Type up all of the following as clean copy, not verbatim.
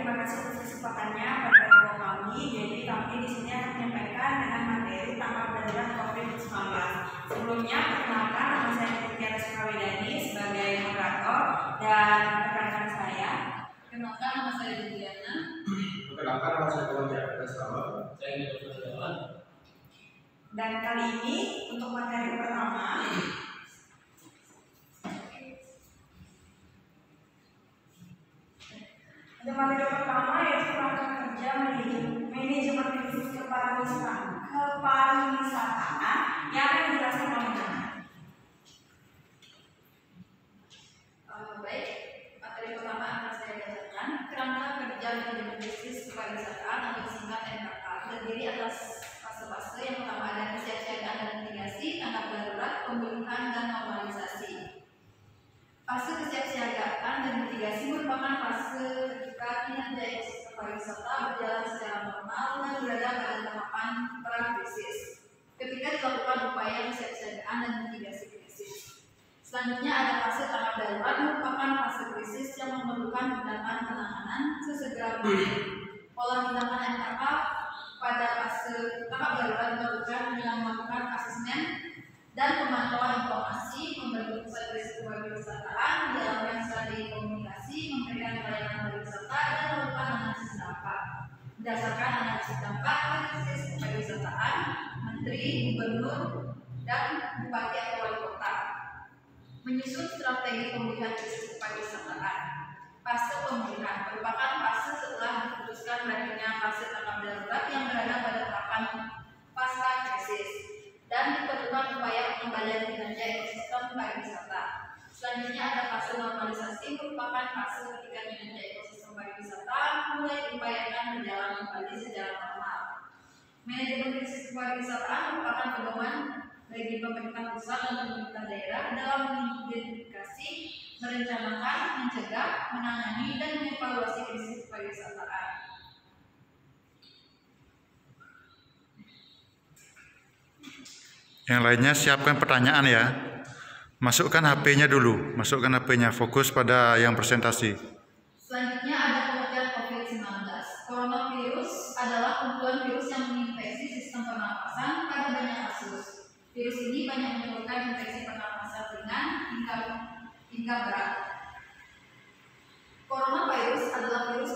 terima kasih atas kesempatannya pada info kami. Jadi kami di sini akan menyampaikan dengan materi tanggap darurat COVID-19. Sebelumnya, perkenalkan nama saya Tiara Sukawedani sebagai moderator dan rekan-rekan saya. Perkenalkan nama saya Juliana. Perkenalkan nama saya Kawan Sama. Saya Dr. Jawan. Dan kali ini untuk materi pertama, materi pertama yaitu kerangka kerja manajemen krisis kepariwisataan yang akan dijelaskan oleh Nana. Baik, materi pertama akan saya bacakan. Kerangka kerja manajemen krisis kepariwisataan atau disingkat NKK terdiri atas fase-fase. Yang pertama ada kesiapsiagaan dan mitigasi, tanggap darurat, pemulihan dan normalisasi. Fase kesiapsiagaan dan mitigasi merupakan fase ketika kinerja ekosistem pariwisata berjalan secara normal dan berada pada tahapan pra-krisis. Ketika dilakukan upaya kesiapsiagaan dan mitigasi krisis. Selanjutnya ada fase tanggap darurat, merupakan fase krisis yang memerlukan tindakan penanganan sesegera mungkin. Pola tindakan NKK pada fase tanggap darurat dilakukan dengan melakukan asesmen dan pemantauan informasi, membentuk satgas pariwisataan, menjalankan strategi komunikasi, memberikan pelayanan pariwisata, dan melakukan analisis dampak. Berdasarkan analisis dampak krisis pariwisataan, Menteri, Gubernur, dan Bupati atau Wali Kota menyusun strategi pemulihan krisis pariwisataan. Fase pemulihan merupakan fase setelah diputuskan berakhirnya fase tanggap darurat yang berada pada tahapan pasca krisis dan diperlukan upaya pengembalian kinerja ekosistem pariwisata. Selanjutnya ada fase normalisasi, merupakan fase ketika kinerja ekosistem pariwisata mulai diupayakan berjalan kembali secara normal. Manajemen krisis pariwisataan merupakan pedoman bagi pemerintah pusat dan pemerintah daerah dalam mengidentifikasi, merencanakan, mencegah, menangani, dan mengevaluasi krisis pariwisataan. Yang lainnya siapkan pertanyaan ya. Masukkan HP-nya dulu, masukkan HP-nya, fokus pada yang presentasi. Selanjutnya ada pengertian COVID-19. Coronavirus adalah kumpulan virus yang menginfeksi sistem pernapasan pada banyak kasus. Virus ini banyak menyebabkan infeksi pernapasan ringan hingga berat. Coronavirus adalah virus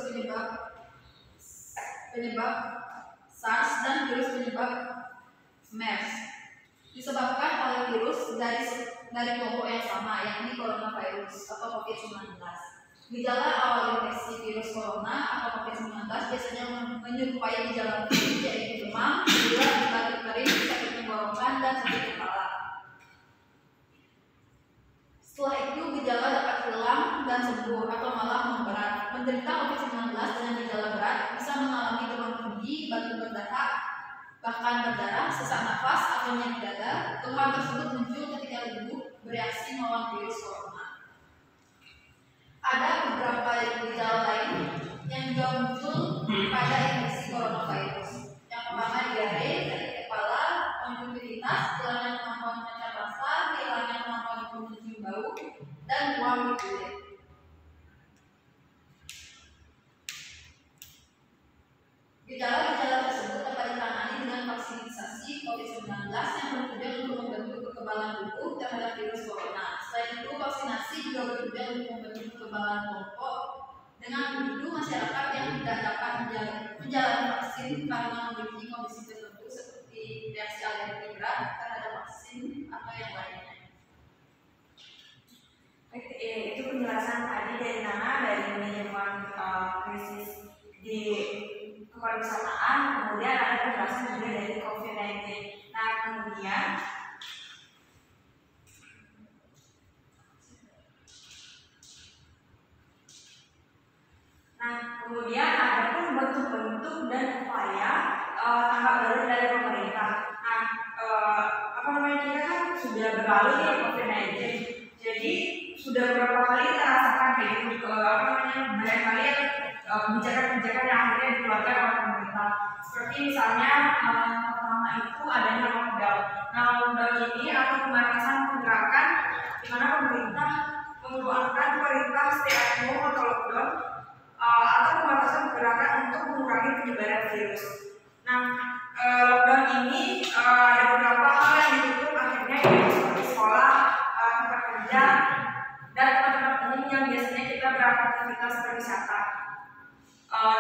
penyebab SARS dan virus penyebab MERS. Disebabkan oleh virus dari kelompok yang sama, yakni coronavirus atau COVID-19. Gejala awal infeksi virus corona atau COVID-19 biasanya menyerupai gejala virus, yaitu demam, pilek, batuk kering, sakit tenggorokan, dan sakit kepala. Setelah itu gejala dapat hilang dan sembuh atau malah memberat. Penderita COVID-19 dengan gejala berat bisa mengalami demam tinggi, batuk berdahak, bahkan berdarah, sesak nafas, atau nyeri dada. Keluhan tersebut muncul ketika tubuh bereaksi melawan virus corona. Ada beberapa gejala lain yang juga muncul pada infeksi coronavirus. Yang pertama diare, sakit kepala, konjungtivitis, hilangnya kemampuan mengenal rasa, hilangnya kemampuan untuk mencium bau, dan ruam di kulit. Gejala-gejala tersebut dapat ditangani dengan vaksinasi COVID-19 yang bertujuan untuk membentuk kekebalan tubuh terhadap virus corona. Selain itu, vaksinasi juga bertujuan untuk membentuk kekebalan kelompok. Dengan begitu, masyarakat yang tidak dapat menjalani vaksin karena memiliki kondisi tertentu seperti reaksi alergi berat terhadap vaksin atau yang lainnya. Itu penjelasan tadi dari Nana dari manajemen krisis di kepariwisataan, kemudian ada penjelasan juga dari COVID-19. Nah, kemudian ada pun bentuk-bentuk dan upaya tanggap darurat dari pemerintah. Kita kan sudah berlalu nih COVID-19, jadi sudah beberapa kali kita rasakan banyak kali kebijakan-kebijakan yang akhirnya dikeluarkan oleh pemerintah. Seperti misalnya pertama itu adanya lockdown. Nah, lockdown ini atau pembatasan pergerakan di mana pemerintah mengeluarkan perintah stay at home atau lockdown atau pembatasan gerakan untuk mengurangi penyebaran virus. Nah, lockdown ini ada beberapa hal yang ditutup akhirnya, yaitu seperti sekolah, tempat kerja, dan tempat-tempat umum yang biasanya kita beraktivitas berwisata.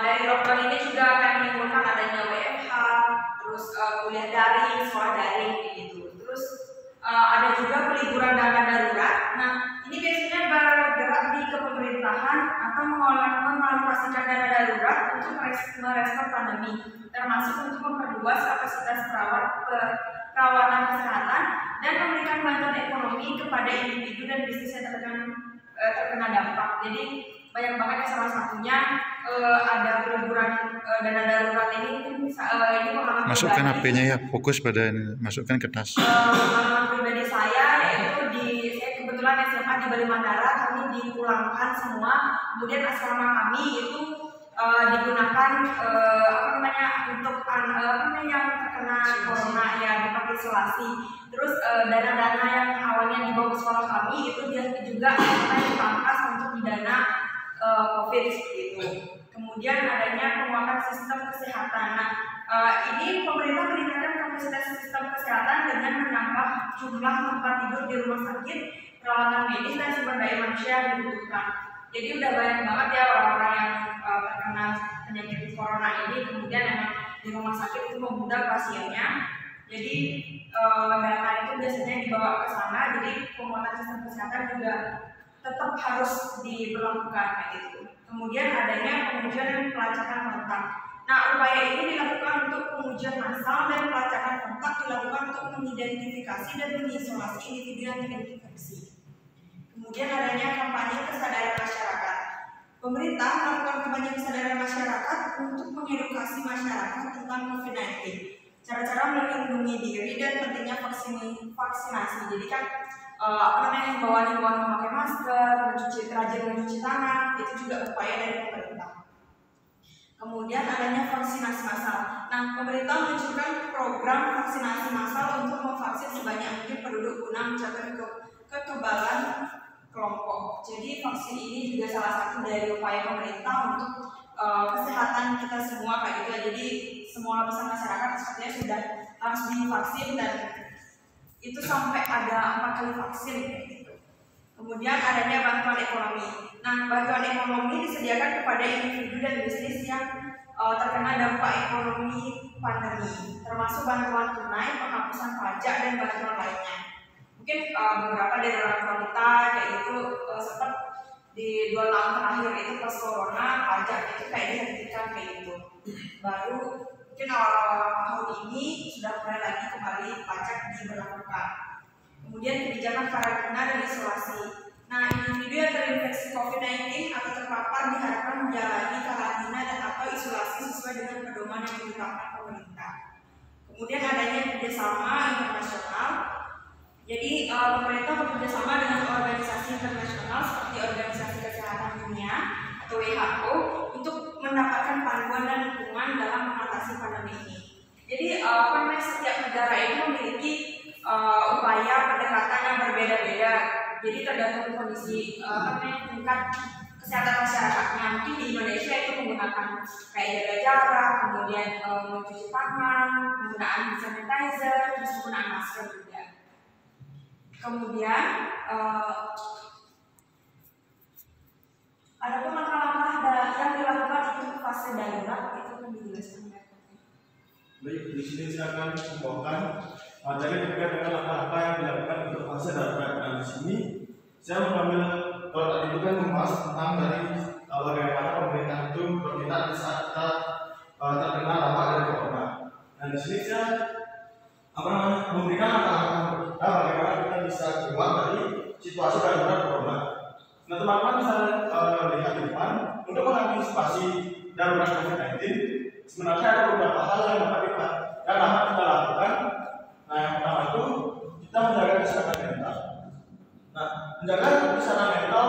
Dari lockdown ini juga akan menimbulkan adanya WFH, terus kuliah daring, sekolah daring gitu. Terus ada juga peliburan dana darurat. Nah, ini biasanya bergerak di kepemerintahan atau mengalokasikan dana darurat untuk merespon pandemi, termasuk untuk memperluas kapasitas perawatan kesehatan dan memberikan bantuan ekonomi kepada individu dan bisnis yang terkena dampak. Jadi banyak banget ya, salah satunya ada peliburan dana darurat ini pengalaman Masukkan pribadi. HP-nya ya, fokus pada ini. Masukkan ke tas. Pengalaman pribadi saya yaitu saya kebetulan SMA di Bali Mandara, kami dipulangkan semua, kemudian asrama kami itu digunakan untuk yang terkena corona ya, dipakai isolasi. Terus dana-dana yang awalnya dibawa ke sekolah kami itu juga dipangkas untuk didana COVID seperti itu. Kemudian adanya penguatan sistem kesehatan. Nah, ini pemerintah meningkatkan kapasitas sistem kesehatan dengan menambah jumlah tempat tidur di rumah sakit, peralatan medis dan sumber daya manusia yang dibutuhkan. Jadi udah banyak banget ya orang-orang yang terkena penyakit corona ini, kemudian memang di rumah sakit itu membudak pasiennya. Jadi dana itu biasanya dibawa ke sana. Jadi penguatan sistem kesehatan juga tetap harus diberlakukan kayak gitu. Kemudian adanya pengujian dan pelacakan kontak. Nah, upaya ini dilakukan untuk pengujian massal dan pelacakan kontak dilakukan untuk mengidentifikasi dan mengisolasi individu yang terinfeksi. Kemudian adanya kampanye kesadaran masyarakat. Pemerintah melakukan kampanye kesadaran masyarakat untuk mengedukasi masyarakat tentang COVID-19, cara-cara melindungi diri dan pentingnya vaksinasi. Jadi kan himbauan memakai masker, rajin mencuci tangan, itu juga upaya dari pemerintah. Kemudian adanya vaksinasi massal. Nah, pemerintah meluncurkan program vaksinasi massal untuk memvaksin sebanyak mungkin penduduk guna mencapai kekebalan kelompok. Jadi vaksin ini juga salah satu dari upaya pemerintah untuk kesehatan kita semua kayak gitu. Jadi semua lapisan masyarakat sepertinya sudah harus divaksin dan itu sampai ada 4 kali vaksin gitu. Kemudian adanya bantuan ekonomi. Nah, bantuan ekonomi disediakan kepada individu dan bisnis yang terkena dampak ekonomi pandemi, termasuk bantuan tunai, penghapusan pajak dan bantuan lainnya. Mungkin beberapa dari orang tua kita kayak itu sempat di 2 tahun terakhir itu pas corona pajak itu kayak dihentikan kayak gitu. Baru mungkin awal-awal tahun ini sudah mulai lagi kembali pajak diberlakukan. Kemudian kebijakan karantina dan isolasi. Nah, individu yang terinfeksi COVID-19 atau terpapar diharapkan menjalani karantina dan atau isolasi sesuai dengan pedoman yang ditetapkan pemerintah. Kemudian adanya kerjasama internasional. Jadi pemerintah bekerjasama dengan organisasi internasional seperti Organisasi Kesehatan Dunia atau WHO untuk mendapatkan panduan dan dukungan dalam mengatasi pandemi ini. Jadi setiap negara itu memiliki upaya pendekatan yang berbeda-beda. Jadi tergantung kondisi tingkat kesehatan masyarakatnya. Mungkin di Indonesia itu menggunakan kayak jaga jarak, kemudian mencuci tangan, penggunaan sanitizer, terus penggunaan masker juga. Kemudian ada pun langkah-langkah yang dilakukan untuk fase darurat itu akan dijelaskan. Baik, di sini saya akan membawakan materi terkait dengan langkah-langkah yang dilakukan untuk fase darurat. Nah, di sini saya mengambil, kalau tadi itu kan membahas tentang dari bagaimana pemerintah itu bertindak di saat kita terkena dampak dari corona. Nah, di sini saya memberikan langkah-langkah kita bagaimana kita bisa keluar dari situasi darurat corona. Nah, teman-teman bisa lihat di depan untuk mengantisipasi darurat COVID-19. Sebenarnya ada beberapa hal yang dapat kita lakukan. Nah, yang pertama itu kita menjaga kesehatan mental. Nah, menjaga kesehatan mental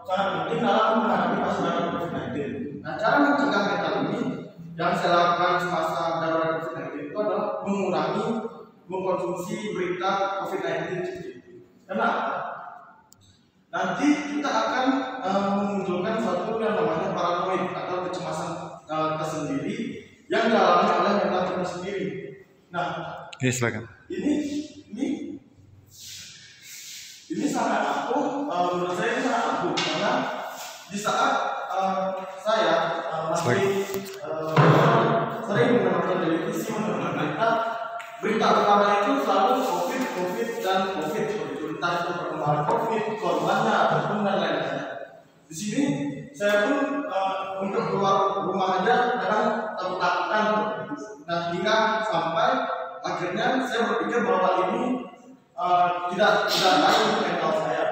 sangat penting dalam menghadapi fase darurat COVID-19. Nah, cara mencegah mental ini yang saya lakukan semasa darurat COVID-19 itu adalah mengurangi mengkonsumsi berita COVID-19. Kenapa? Nanti kita akan memunculkan suatu yang namanya paranoid atau kecemasan dialami oleh mental kita sendiri. Nah, Oke, silakan. ini sangat ampuh, menurut saya ini sangat ampuh karena di saat saya masih sering menonton televisi, menonton berita pertama itu selalu COVID dan COVID, entah itu perkembangan COVID, korbannya ataupun dan lain-lain. Di sini saya pun untuk keluar rumah aja kadang takut-takutan. Nah, hingga sampai akhirnya saya berpikir bahwa ini tidak baik untuk mental saya.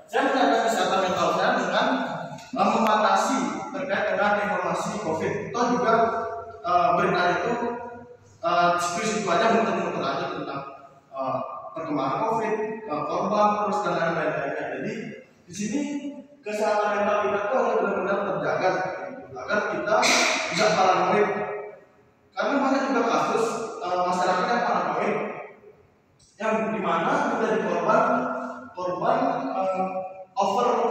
Saya menjaga kesehatan mental saya dengan membatasi terkait dengan informasi COVID. Toh juga berita itu situ aja muter-muter aja tentang perkembangan COVID, korban, terus dan lain-lainnya. Jadi di sini kesehatan mental kita tuh harus benar-benar terjaga agar kita tidak paranoid. Karena banyak juga kasus masyarakat yang paranoid, yang dimana menjadi korban kalau over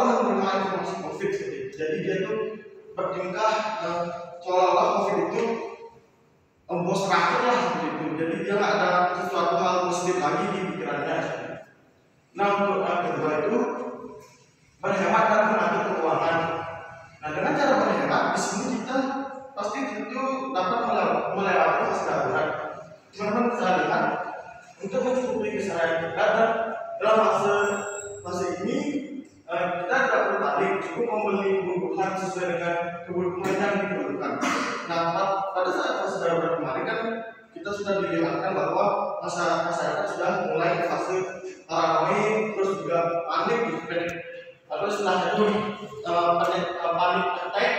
menerima informasi COVID. Jadi dia tuh bertingkah seolah-olah COVID itu bos rakyat lah seperti itu. Jadi dia nggak ada sesuatu hal positif lagi di pikirannya. Nah, untuk yang kedua itu berhemat dan mengatur keuangan. Nah, dengan cara berhemat di sini kita pasti tentu dapat melewati fase darurat. Teman-teman bisa lihat untuk mencukupi keseharian kita dan dalam fase ini kita tidak perlu panik, cukup membeli kebutuhan sesuai dengan kebutuhan yang diperlukan. Nah, pada saat fase darurat kemarin kan kita sudah dilihatkan bahwa masyarakat sudah mulai ke fase paranoid, terus juga panik, lalu setelah itu panik attack,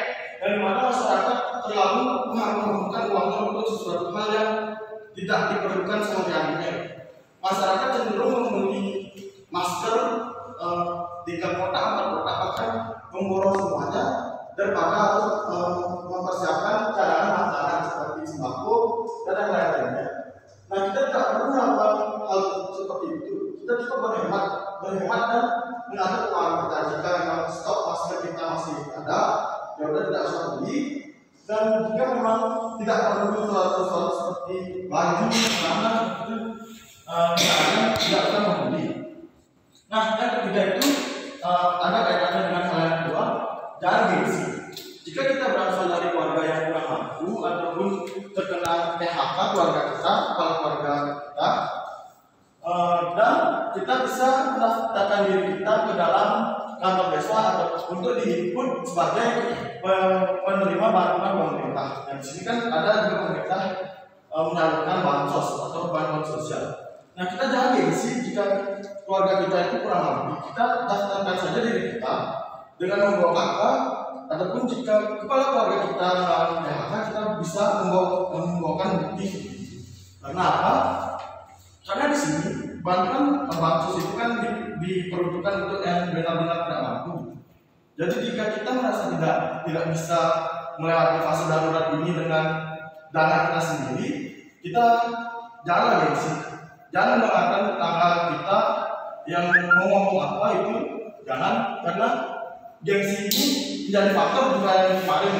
dan mana masyarakat terlalu menghabiskan uangnya untuk sesuatu hal yang tidak diperlukan sehari-harinya. Masyarakat cenderung membeli masker 3 kotak, 4 kotak, bahkan memborong semuanya daripada harus mempersiapkan cadangan makanan seperti sembako dan lain-lainnya. Nah, kita tidak perlu melakukan hal seperti itu. Kita cukup berhemat dan mengatur keuangan kita. Jika memang stok masker kita masih ada, ya udah tidak usah beli. Dan jika memang tidak perlu sesuatu seperti baju, celana, itu tidak usah membeli. Nah, yang ketiga itu ada kaitannya dengan hal yang kedua, jangan gengsi. Jika kita berasal dari keluarga yang kurang mampu ataupun terkena PHK keluarga kita, kepala keluarga kita, dan kita bisa mendaftarkan diri kita ke dalam kantor desa atau untuk diinput sebagai penerima bantuan pemerintah. Dan di sini kan ada juga pemerintah menyalurkan bansos atau bantuan sosial. Nah, kita jangan gengsi jika keluarga kita itu kurang mampu. Kita daftarkan saja diri kita dengan membawa kakak, ataupun jika kepala keluarga kita mengalami PHK, kita bisa membawakan bukti. Karena apa? Karena di sini bantuan bansos itu kan diperuntukkan untuk yang benar-benar tidak mampu. Jadi jika kita merasa tidak bisa melewati fase darurat ini dengan dana kita sendiri, kita jangan gengsi. Jangan mengatakan tetangga kita yang mau ngomong apa itu, jangan, karena gengsi ini menjadi faktor juga yang kemarin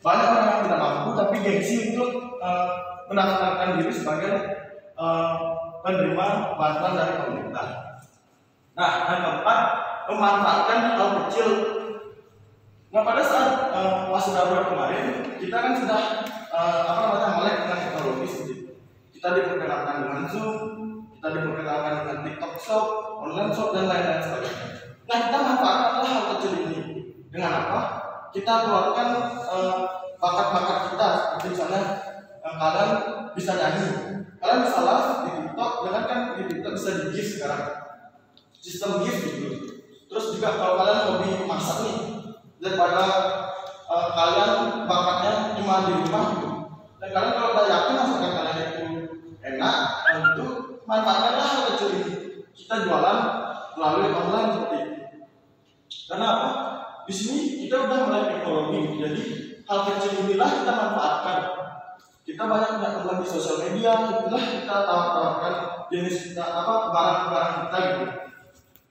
banyak orang yang tidak mampu tapi gengsi untuk mendaftarkan diri sebagai penerima bantuan dari pemerintah. Nah, yang keempat, memanfaatkan hal kecil. Nah, pada saat fase darurat kemarin kita kan sudah melek dengan teknologi seperti itu. Kita diperkenalkan dengan Zoom, kita diperkenalkan dengan TikTok Shop, online shop dan lain-lain sebagainya. Nah, kita manfaatkanlah hal kecil ini dengan apa? Kita keluarkan bakat-bakat kita, seperti misalnya kalian bisa nyanyi, kalian bisa live di TikTok, dengan kan di TikTok bisa di gift sekarang, sistem gift gitu. Terus juga kalau kalian hobi masak nih, daripada kalian bakatnya cuma di rumah gitu, dan kalian kalau udah yakin masakan kalian itu enak, itu manfaatkanlah hal kecil ini. Kita jualan melalui online seperti itu. Karena apa? Di sini kita udah mulai teknologi, jadi hal kecil inilah kita manfaatkan. Kita banyak teman di sosial media, itulah kita tawarkan jenis kita barang-barang kita gitu.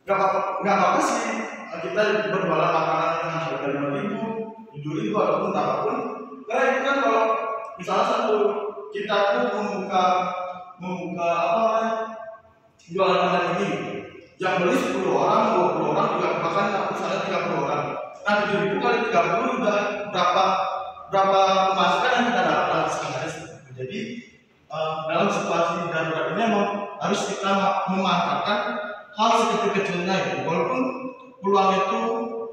Gak apa-apa sih kita berjualan makanan yang harga 5.000, 7.000 ataupun apapun. Karena itu kan membuka apa jualan online ini, yang beli 10 orang, 20 orang, juga bahkan misalnya 30 orang. Nah 7.000 kali 30 udah berapa pemasukan yang kita dapat sekarang. Jadi dalam situasi darurat ini memang harus kita memanfaatkan hal sekecil-kecilnya itu, walaupun peluang itu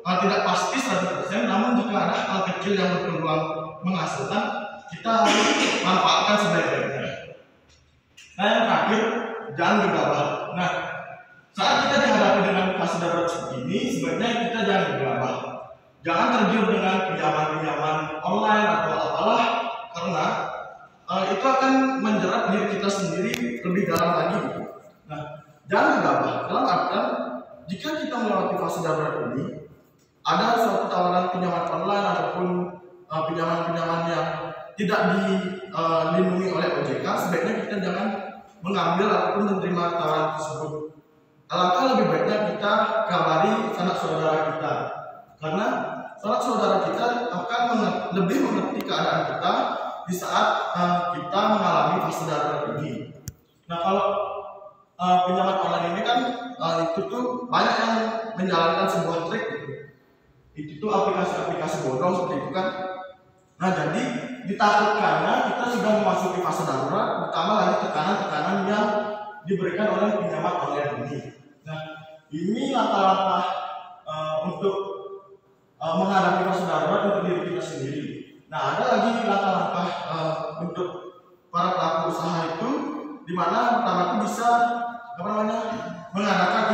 tidak pasti 100%, namun jika ada hal kecil yang berpeluang menghasilkan, kita harus manfaatkan sebaik-baiknya. Nah yang terakhir, jangan gegabah. Nah saat kita dihadapi dengan fase darurat seperti ini, sebaiknya kita jangan gegabah. Jangan tergiur dengan pinjaman online atau apalah, karena itu akan menjerat diri kita sendiri lebih dalam lagi. Nah, jangan gegabah. Dalam artian, jika kita melewati fase darurat ini, ada suatu tawaran pinjaman online ataupun pinjaman-pinjaman yang tidak dilindungi oleh OJK, sebaiknya kita jangan mengambil ataupun menerima tawaran tersebut. Alangkah lebih baiknya kita kabari sanak saudara kita, karena sanak saudara kita akan lebih mengerti keadaan kita di saat kita mengalami fase darurat ini. Nah kalau pinjaman online ini kan itu tuh banyak yang menjalankan sebuah trik gitu. Itu tuh aplikasi-aplikasi bodong seperti itu kan. Nah jadi ditakutkannya kita sudah memasuki fase darurat, ditambah lagi tekanan-tekanan yang diberikan oleh pinjaman online ini. Nah ini langkah-langkah untuk menghadapi fase darurat untuk diri kita sendiri. Nah ada lagi langkah-langkah untuk para pelaku usaha itu, di mana pertama itu bisa mengadakan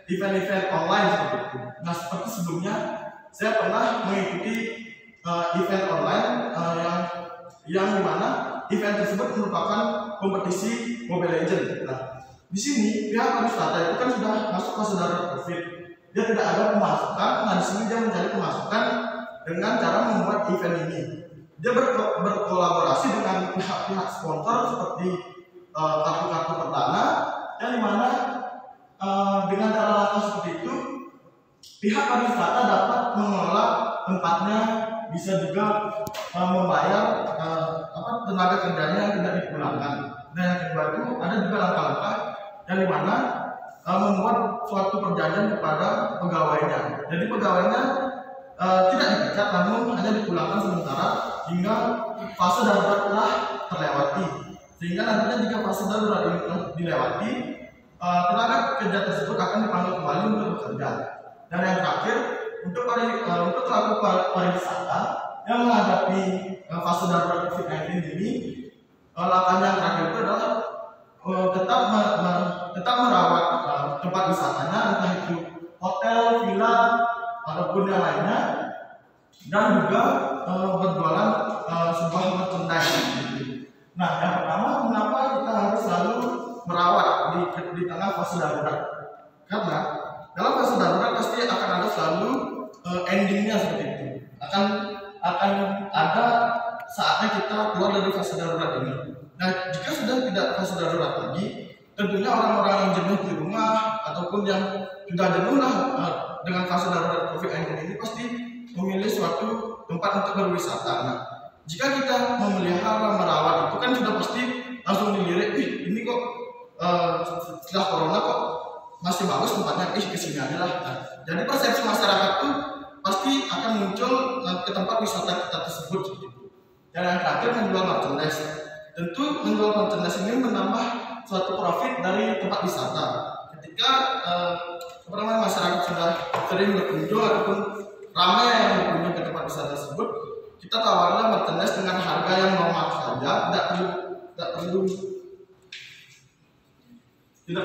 event online seperti itu. Nah seperti sebelumnya saya pernah mengikuti event online yang dimana event tersebut merupakan kompetisi Mobile Legends. Nah di sini pihak pariwisata itu kan sudah masuk fase darurat COVID, dia tidak ada pemasukan. Nah di sini dia mencari pemasukan dengan cara membuat event ini. Dia berkolaborasi dengan pihak-pihak sponsor seperti kartu-kartu pertana, yang dimana dengan cara langkah seperti itu pihak pariwisata dapat mengelola tempatnya, bisa juga membayar tenaga kerjanya yang tidak dipulangkan. Dan yang kedua itu ada juga langkah-langkah yang dimana membuat suatu perjanjian kepada pegawainya. Jadi pegawainya tidak dipecat, namun hanya dipulangkan sementara hingga fase darurat telah terlewati. Sehingga nantinya jika fase darurat ini telah dilewati, tenaga kerja tersebut akan dipanggil kembali untuk bekerja. Dan yang terakhir, untuk pelaku pariwisata yang menghadapi fase darurat COVID-19 ini, langkah yang terakhir itu adalah tetap merawat tempat wisatanya, entah itu hotel, villa, ataupun yang lainnya, dan juga berjualan sebuah merchandise. Nah, yang pertama, kenapa kita harus selalu merawat di tengah fase darurat? Karena dalam fase darurat pasti akan ada selalu endingnya seperti itu. Akan ada saatnya kita keluar dari fase darurat ini. Nah, jika sudah tidak fase darurat lagi, tentunya orang-orang yang jenuh di rumah ataupun yang sudah jenuh dengan fase darurat COVID-19 ini pasti memilih suatu tempat untuk berwisata. Nah, jika kita memelihara, merawat itu kan sudah pasti langsung dilirik, ini kok setelah corona kok masih bagus tempatnya, kesini aja lah. Nah, jadi persepsi masyarakat tuh pasti akan muncul ke tempat wisata kita tersebut. Dan yang terakhir, menjual merchandise. Tentu menjual merchandise ini menambah suatu profit dari tempat wisata. Ketika masyarakat sudah sering berkunjung ataupun ramai yang berkunjung ke tempat wisata tersebut, kita tawarkan merchandise dengan harga yang normal saja, tidak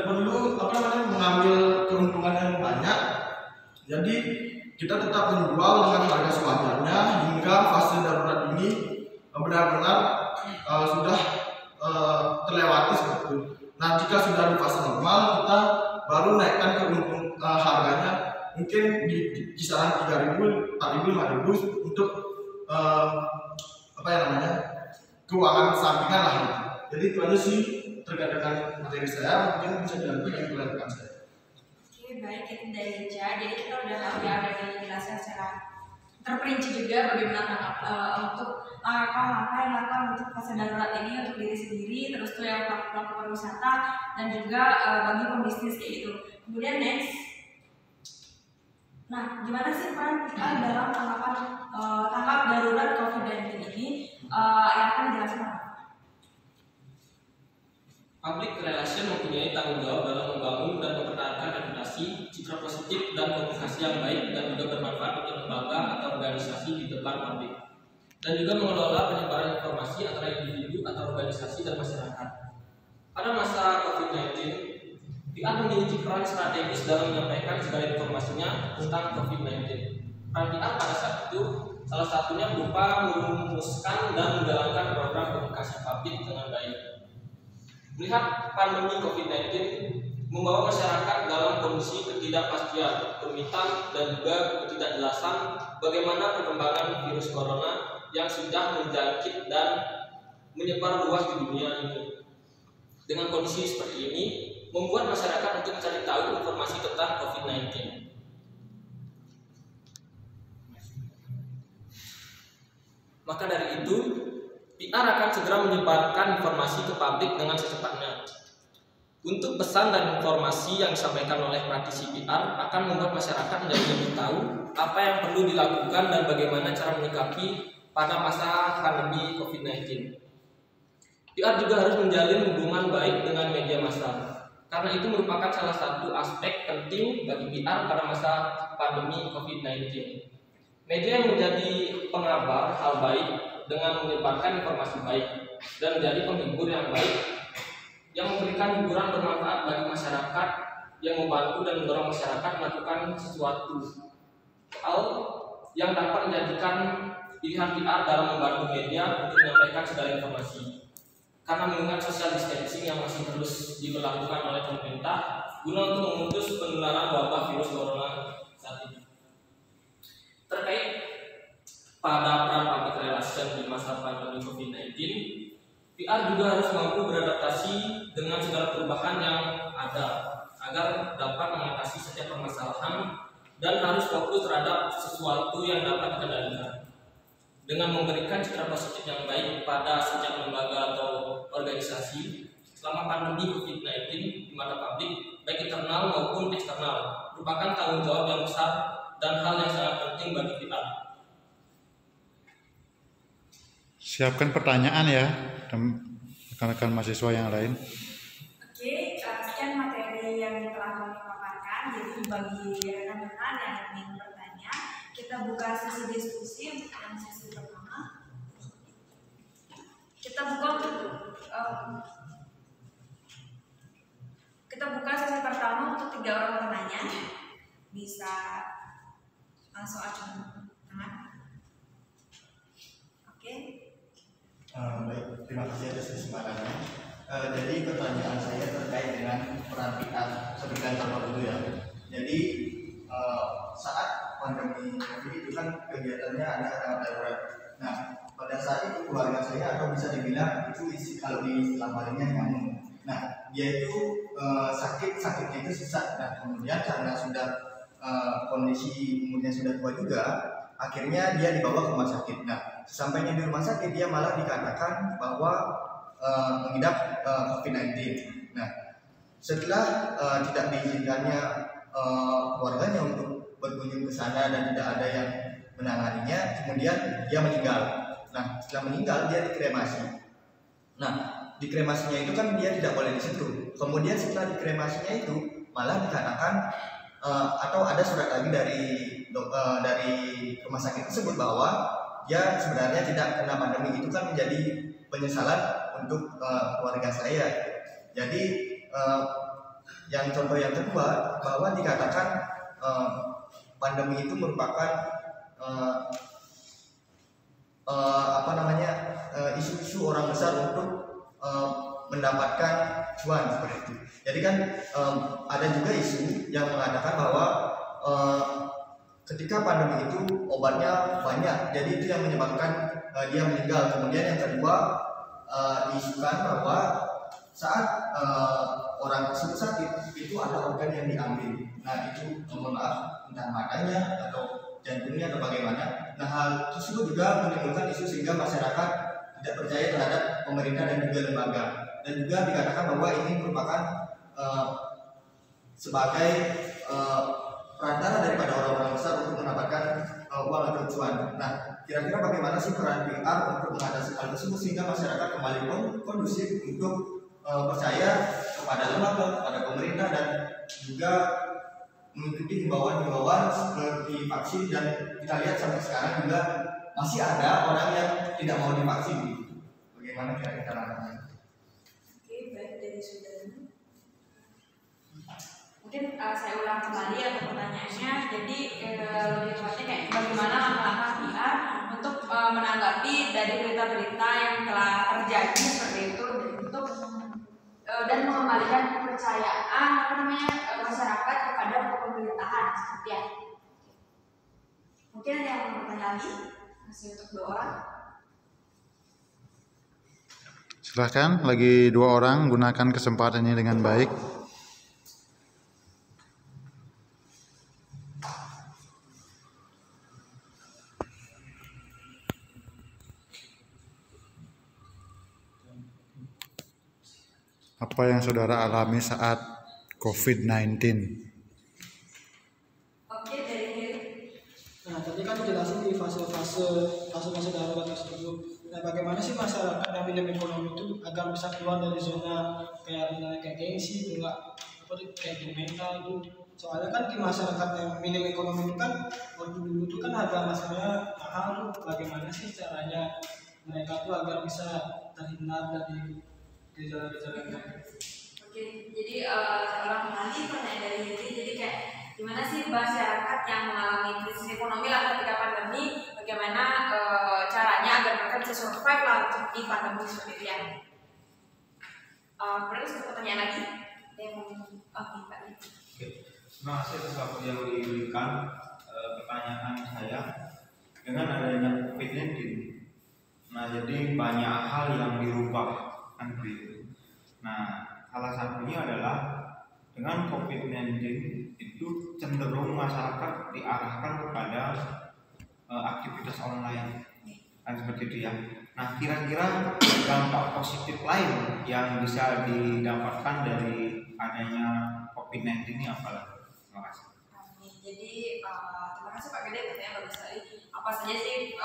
perlu mengambil keuntungan yang banyak. Jadi kita tetap menjual dengan harga sewajarnya hingga fase darurat ini benar-benar sudah terlewati seperti itu. Nah, jika sudah di fase normal, kita baru naikkan harganya mungkin di kisaran 3.000, 4.000, 5.000 untuk keuangan sampingan lah. Jadi itu aja sih terkait dengan materi saya, mungkin bisa dilanjut yang dilanjutkan saya. Oke, baik, itu dari Eja. Jadi kita udah tahu ya, ada dijelaskan secara terperinci juga bagaimana untuk langkah-langkah yang dilakukan untuk fase darurat ini untuk diri sendiri, terus tuh yang pelaku pariwisata dan juga bagi pembisnis kayak gitu. Kemudian next, nah gimana sih peran kita dalam tanggap darurat COVID-19 ini yang akan dijelaskan? Public relation mempunyai tanggung jawab dalam membangun dan mempertahankan reputasi, citra positif, dan komunikasi yang baik dan juga bermanfaat untuk lembaga atau organisasi di depan publik, dan juga mengelola penyebaran informasi antara individu atau organisasi dan masyarakat. Pada masa COVID-19, PR memiliki peran strategis dalam menyampaikan segala informasinya tentang COVID-19. Peran PR pada saat itu salah satunya berupa merumuskan dan menjalankan program komunikasi publik dengan baik. Melihat pandemi COVID-19 membawa masyarakat dalam kondisi ketidakpastian, kerumitan, dan juga ketidakjelasan bagaimana perkembangan virus corona yang sudah menjangkit dan menyebar luas di dunia ini. Dengan kondisi seperti ini, membuat masyarakat untuk mencari tahu informasi tentang COVID-19. Maka dari itu, PR akan segera menyebarkan informasi ke publik dengan secepatnya. Untuk pesan dan informasi yang disampaikan oleh praktisi PR akan membuat masyarakat menjadi lebih tahu apa yang perlu dilakukan dan bagaimana cara menyikapi pada masa pandemi COVID-19. PR juga harus menjalin hubungan baik dengan media massa, karena itu merupakan salah satu aspek penting bagi PR pada masa pandemi COVID-19. Media yang menjadi pengabar hal baik dengan menyebarkan informasi baik dan menjadi penghibur yang baik yang memberikan hiburan bermanfaat bagi masyarakat, yang membantu dan mendorong masyarakat melakukan sesuatu hal yang dapat menjadikan pilihan PR dalam membantu media untuk menyampaikan segala informasi. Karena mengingat social distancing yang masih terus diberlakukan oleh pemerintah guna untuk memutus penularan wabah virus corona saat ini. Terkait pada peran public relation di masa pandemi COVID-19, PR juga harus mampu beradaptasi dengan segala perubahan yang ada agar dapat mengatasi setiap permasalahan dan harus fokus terhadap sesuatu yang dapat dikendalikan. Dengan memberikan citra positif yang baik pada setiap lembaga atau organisasi selama pandemi COVID-19 di mata publik, baik internal maupun eksternal, merupakan tanggung jawab yang besar dan hal yang sangat penting bagi PR. Siapkan pertanyaan ya, rekan-rekan mahasiswa yang lain. Oke, sekian materi yang telah kami paparkan. Jadi bagi rekan-rekan yang ingin bertanya, kita buka sesi diskusi untuk yang sesi pertama. Kita buka sesi pertama untuk 3 orang penanya. Bisa langsung acung tangan. Oke. Baik, terima kasih atas kesempatannya. Jadi pertanyaan saya terkait dengan peran PR sebagai contoh dulu ya. Jadi saat pandemi COVID itu kan kegiatannya ada sangat darurat. Nah, pada saat itu keluarga saya atau bisa dibilang itu kalau di istilah palingnya nyamuk. Nah, dia itu sakitnya itu sesak. Nah, kemudian karena sudah kondisi umurnya sudah tua juga, akhirnya dia dibawa ke rumah sakit. Nah, sesampainya di rumah sakit dia malah dikatakan bahwa mengidap COVID-19. Nah, setelah tidak diizinkannya keluarganya untuk berkunjung ke sana dan tidak ada yang menanganinya, kemudian dia meninggal. Nah, setelah meninggal dia dikremasi. Nah, dikremasinya itu kan dia tidak boleh disentuh. Kemudian setelah dikremasinya itu malah dikatakan atau ada surat lagi dari rumah sakit tersebut bahwa dia sebenarnya tidak kena pandemi. Itu kan menjadi penyesalan untuk keluarga saya. Jadi yang contoh yang kedua bahwa dikatakan pandemi itu merupakan isu-isu orang besar untuk mendapatkan cuan seperti itu. Jadi kan ada juga isu yang mengatakan bahwa ketika pandemi itu obatnya banyak, jadi itu yang menyebabkan dia meninggal. Kemudian yang kedua diisukan bahwa saat orang tersebut sakit itu ada organ yang diambil. Nah itu mohon maaf entah matanya atau jantungnya atau bagaimana. hal tersebut juga menimbulkan isu sehingga masyarakat tidak percaya terhadap pemerintah dan juga lembaga, dan juga dikatakan bahwa ini merupakan sebagai perantara daripada orang-orang besar untuk mendapatkan uang atau cuan. Nah, kira-kira bagaimana sih peran PR untuk mengatasi hal tersebut sehingga masyarakat kembali kondusif untuk percaya kepada lembaga, kepada pemerintah, dan juga mengikuti himbauan-himbauan seperti vaksin. Dan kita lihat sampai sekarang juga masih ada orang yang tidak mau divaksin. Bagaimana kira-kira langkahnya? Oke, baik dari saudara. Mungkin saya ulang kembali atau pertanyaannya. Jadi lebih tepatnya kayak bagaimana langkah-langkah PR untuk menanggapi dari berita-berita yang telah terjadi seperti itu untuk dan mengembalikan kepercayaan masyarakat kepada pemerintahan seperti ya. Mungkin ada yang mau bertanya lagi? Masih untuk 2 orang. Silahkan, lagi 2 orang, gunakan kesempatan ini dengan baik. Apa yang saudara alami saat COVID-19? Oke, dari Heri. Nah, tadi kan dijelasin di fase darurat tersebut. Nah, bagaimana sih masyarakat yang minim ekonomi itu agar bisa keluar dari zona kayak gengsi, kayak mental itu. Soalnya kan di masyarakat yang minim ekonomi itu kan waktu dulu itu kan harga masalahnya mahal tuh. Bagaimana sih caranya mereka tuh agar bisa terhindar dari gejala-gejala? Oke, jadi ulang kembali pertanyaan dari Heri. Jadi kayak gimana sih masyarakat yang mengalami krisis ekonomi lah ketika pandemi, bagaimana caranya agar mereka bisa survive lah untuk di pandemi seperti itu ya. Terus pertanyaan lagi yang Pak. Terima kasih atas waktu yang diberikan. Pertanyaan saya, dengan adanya COVID-19, nah jadi banyak hal yang dirubah kan begitu. Nah, salah satunya adalah dengan COVID-19 itu cenderung masyarakat diarahkan kepada aktivitas online kan seperti itu ya. Nah, kira-kira dampak positif lain yang bisa didapatkan dari adanya COVID-19 ini apa? Terima kasih. Jadi terima kasih Pak Gede, pertanyaan bagus sekali. Apa saja sih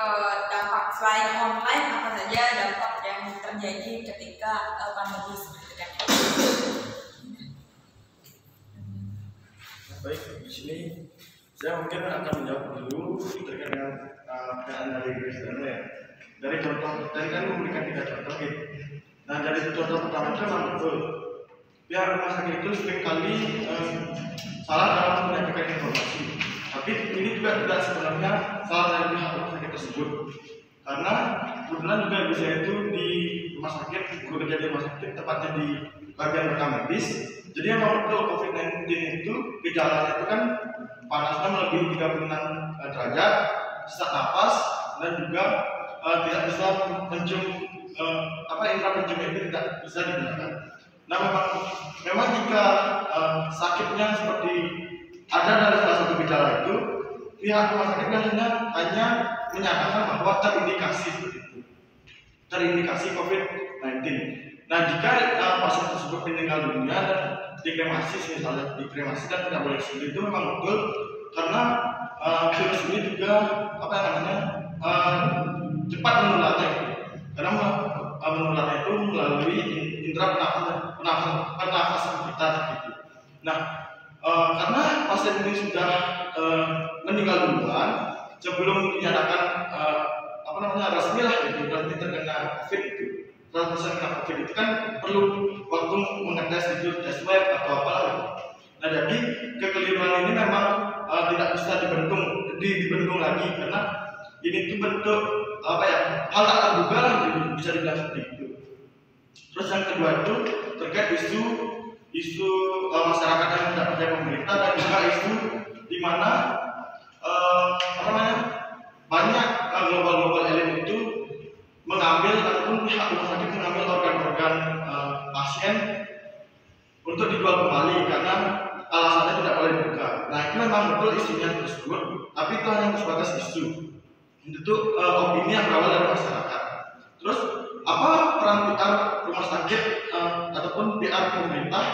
dampak selain online, apa saja dampak yang terjadi ketika pandemi seperti itu kan? Baik, di sini saya mungkin akan menjawab dulu terkait dengan pertanyaan dari Kristiano ya. Dari contoh, tadi kan memberikan 3 contoh gitu. Nah, dari contoh pertama itu memang betul. Pihak rumah sakit itu seringkali salah dalam menyampaikan informasi. Tapi ini juga tidak sebenarnya salah dari pihak rumah sakit tersebut. Karena kebetulan juga ibu saya itu di rumah sakit, bekerja di rumah sakit, tepatnya di bagian rekam medis. Jadi memang betul COVID-19 itu gejalanya itu kan panasnya melebihi 36 derajat, sesak napas, dan juga tidak bisa mencium indera pencium itu tidak bisa digunakan. Nah, memang jika sakitnya seperti ada dari salah satu gejala itu, pihak rumah sakit hanya menyatakan bahwa terindikasi seperti itu, terindikasi COVID-19. Nah, jika pasien tersebut meninggal dunia dan dikremasi, misalnya dikremasi dan tidak boleh disuntik, itu memang betul karena virus ini juga cepat menularnya, karena menularnya itu melalui indera pernafasan kita gitu. Nah, karena pasien ini sudah meninggal duluan sebelum dinyatakan resmi lah gitu, berarti terkena COVID itu. 100% kena COVID itu kan perlu waktu mengetes itu, tes web atau apalah gitu. Nah, jadi kekeliruan ini memang tidak bisa dibendung lagi karena ini tuh bentuk hal tak terduga lah gitu, bisa dibilang seperti itu. Terus yang kedua itu terkait isu masyarakat yang tidak percaya pemerintah, dan juga isu di mana banyak global elit itu mengambil ataupun pihak rumah sakit mengambil organ-organ pasien untuk dijual kembali karena alasannya tidak boleh dibuka. Nah, itu memang betul isunya tersebut, tapi itu hanya sebatas isu. Itu opini yang berawal dari masyarakat. Terus apa peran PR rumah sakit ataupun PR pemerintah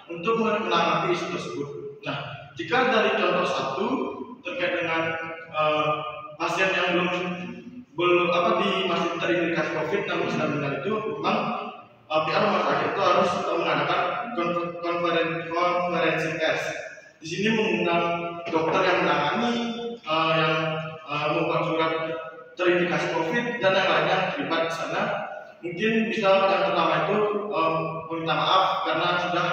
untuk menanggapi isu tersebut? Nah, jika dari contoh satu terkait dengan pasien yang belum masih terindikasi COVID namun sudah meninggal, itu memang PR rumah sakit itu harus mengadakan konferensi pers. Di sini mengundang dokter yang menangani, yang membuat surat terindikasi COVID dan yang lainnya terlibat di sana. Mungkin bisa yang pertama itu meminta maaf karena sudah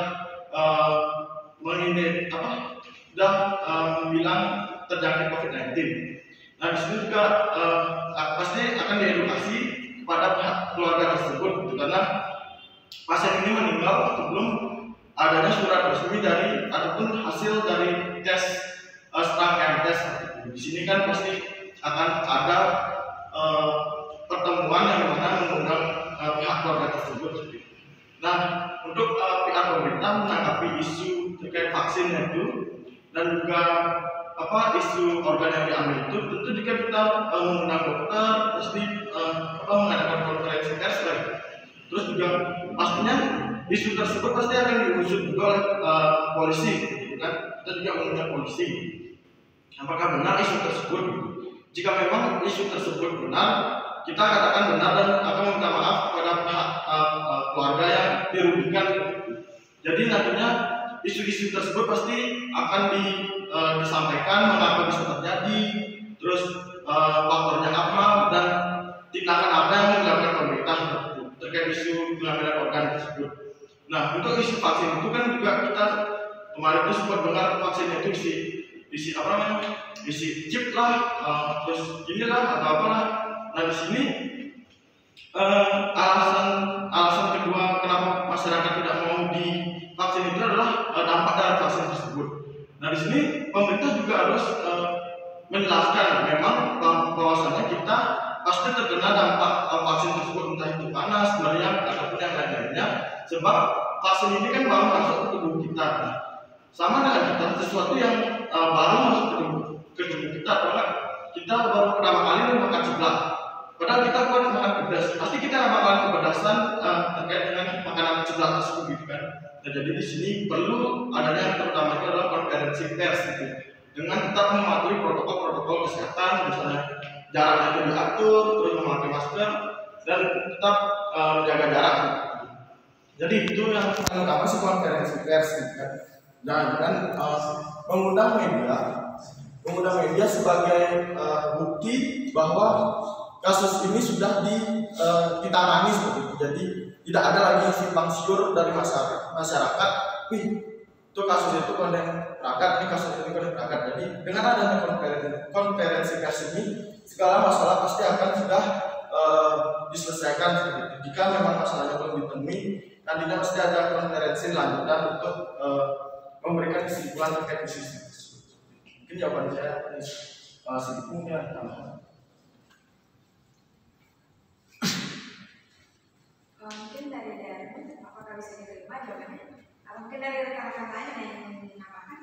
bilang terjangkit COVID-19. Nah, di sini juga pasti akan diedukasi kepada pihak keluarga tersebut, gitu, karena pasien ini meninggal sebelum adanya surat resmi dari ataupun hasil dari tes serangkaian tes. Di sini kan pasti akan ada pertemuan yang mana mengundang pihak keluarga tersebut. Nah, untuk pihak pemerintah menanggapi isu terkait vaksin itu dan juga isu organ yang diambil itu, tentu jika kita mengundang dokter pasti mengadakan konferensi pers lagi. Terus juga pastinya isu tersebut pasti akan diusut juga oleh polisi, gitu kan? Kita juga mengundang polisi. Apakah benar isu tersebut? Jika memang isu tersebut benar, kita katakan benar dan akan meminta maaf kepada pihak keluarga yang dirugikan. Jadi nantinya isu-isu tersebut pasti akan disampaikan mengapa bisa terjadi, terus faktornya apa dan tindakan apa yang dilakukan pemerintah terkait isu pengambilan organ tersebut. Nah, untuk isu vaksin itu kan juga kita kemarin itu sempat dengar vaksin itu isi chip lah, terus inilah atau apalah. Nah, di sini alasan kedua kenapa masyarakat tidak mau divaksin itu adalah dampak dari vaksin tersebut. Nah, di sini pemerintah juga harus menjelaskan memang bahwasannya kita pasti terkena dampak vaksin tersebut, entah itu panas, meriang ataupun yang lain-lainnya, sebab vaksin ini kan baru masuk ke tubuh kita. Sama dengan kita, sesuatu yang baru masuk ke tubuh kita, karena kita baru pertama kali makan seblak. Padahal kita buat makan pedas, pasti kita bakalan kepedasan terkait dengan makanan seblak tersebut, gitu kan. Nah, jadi di sini perlu adanya yang terutama itu adalah konferensi pers, gitu, dengan tetap mematuhi protokol kesehatan, misalnya jaraknya itu diatur, terus memakai masker dan tetap menjaga jarak. Jadi itu yang pertama sih konferensi pers, gitu kan. Dan mengundang media sebagai bukti bahwa kasus ini sudah ditangani seperti itu. Jadi tidak ada lagi simpang siur dari masyarakat. Itu kasus itu konten rakyat, ini kasus ini konten rakyat. Jadi dengan adanya konferensi pers ini, segala masalah pasti akan sudah diselesaikan seperti itu. Jika memang masalahnya belum ditemui, nantinya pasti ada konferensi lanjutan untuk memberikan kesimpulan terkait isu tersebut. Mungkin jawaban saya sedikitnya. Mungkin dari apakah bisa diterima jawabannya? Atau mungkin dari rekan-rekan lain yang ingin menambahkan?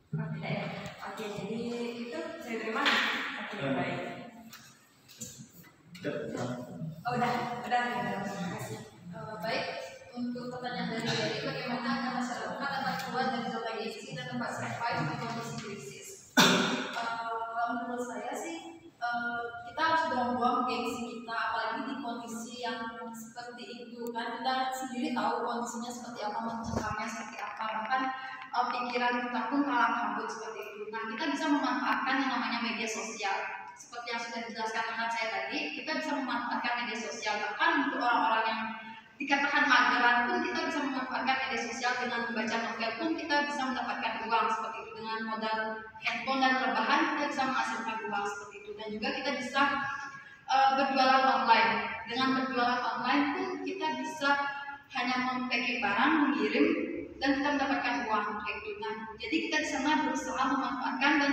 Tidak ya. Oke, jadi itu saya terima. Oke, baik. Udah. Terima kasih. Baik, untuk pertanyaan dari bagaimana agar masyarakat dapat keluar dari zona gengsi dan dapat survive di kondisi krisis? Menurut saya sih kita harus buang-buang gengsi kita, apalagi di kondisi yang seperti itu kan. Kita sendiri tahu kondisinya seperti apa, mencekamnya seperti apa, bahkan pikiran kita pun kalah kabut seperti itu. Nah, kita bisa memanfaatkan yang namanya media sosial. Seperti yang sudah dijelaskan rekan saya tadi, kita bisa memanfaatkan media sosial. Bahkan untuk orang-orang yang dikatakan mageran pun kita bisa memanfaatkan media sosial. Dengan membaca novel pun kita bisa mendapatkan uang seperti itu. Dengan modal handphone dan rebahan kita bisa menghasilkan uang seperti itu. Dan juga kita bisa berjualan online. Dengan berjualan online pun kita bisa hanya mempacking barang, mengirim, dan kita mendapatkan uang kayak gitu. Nah, jadi kita di sana berusaha memanfaatkan dan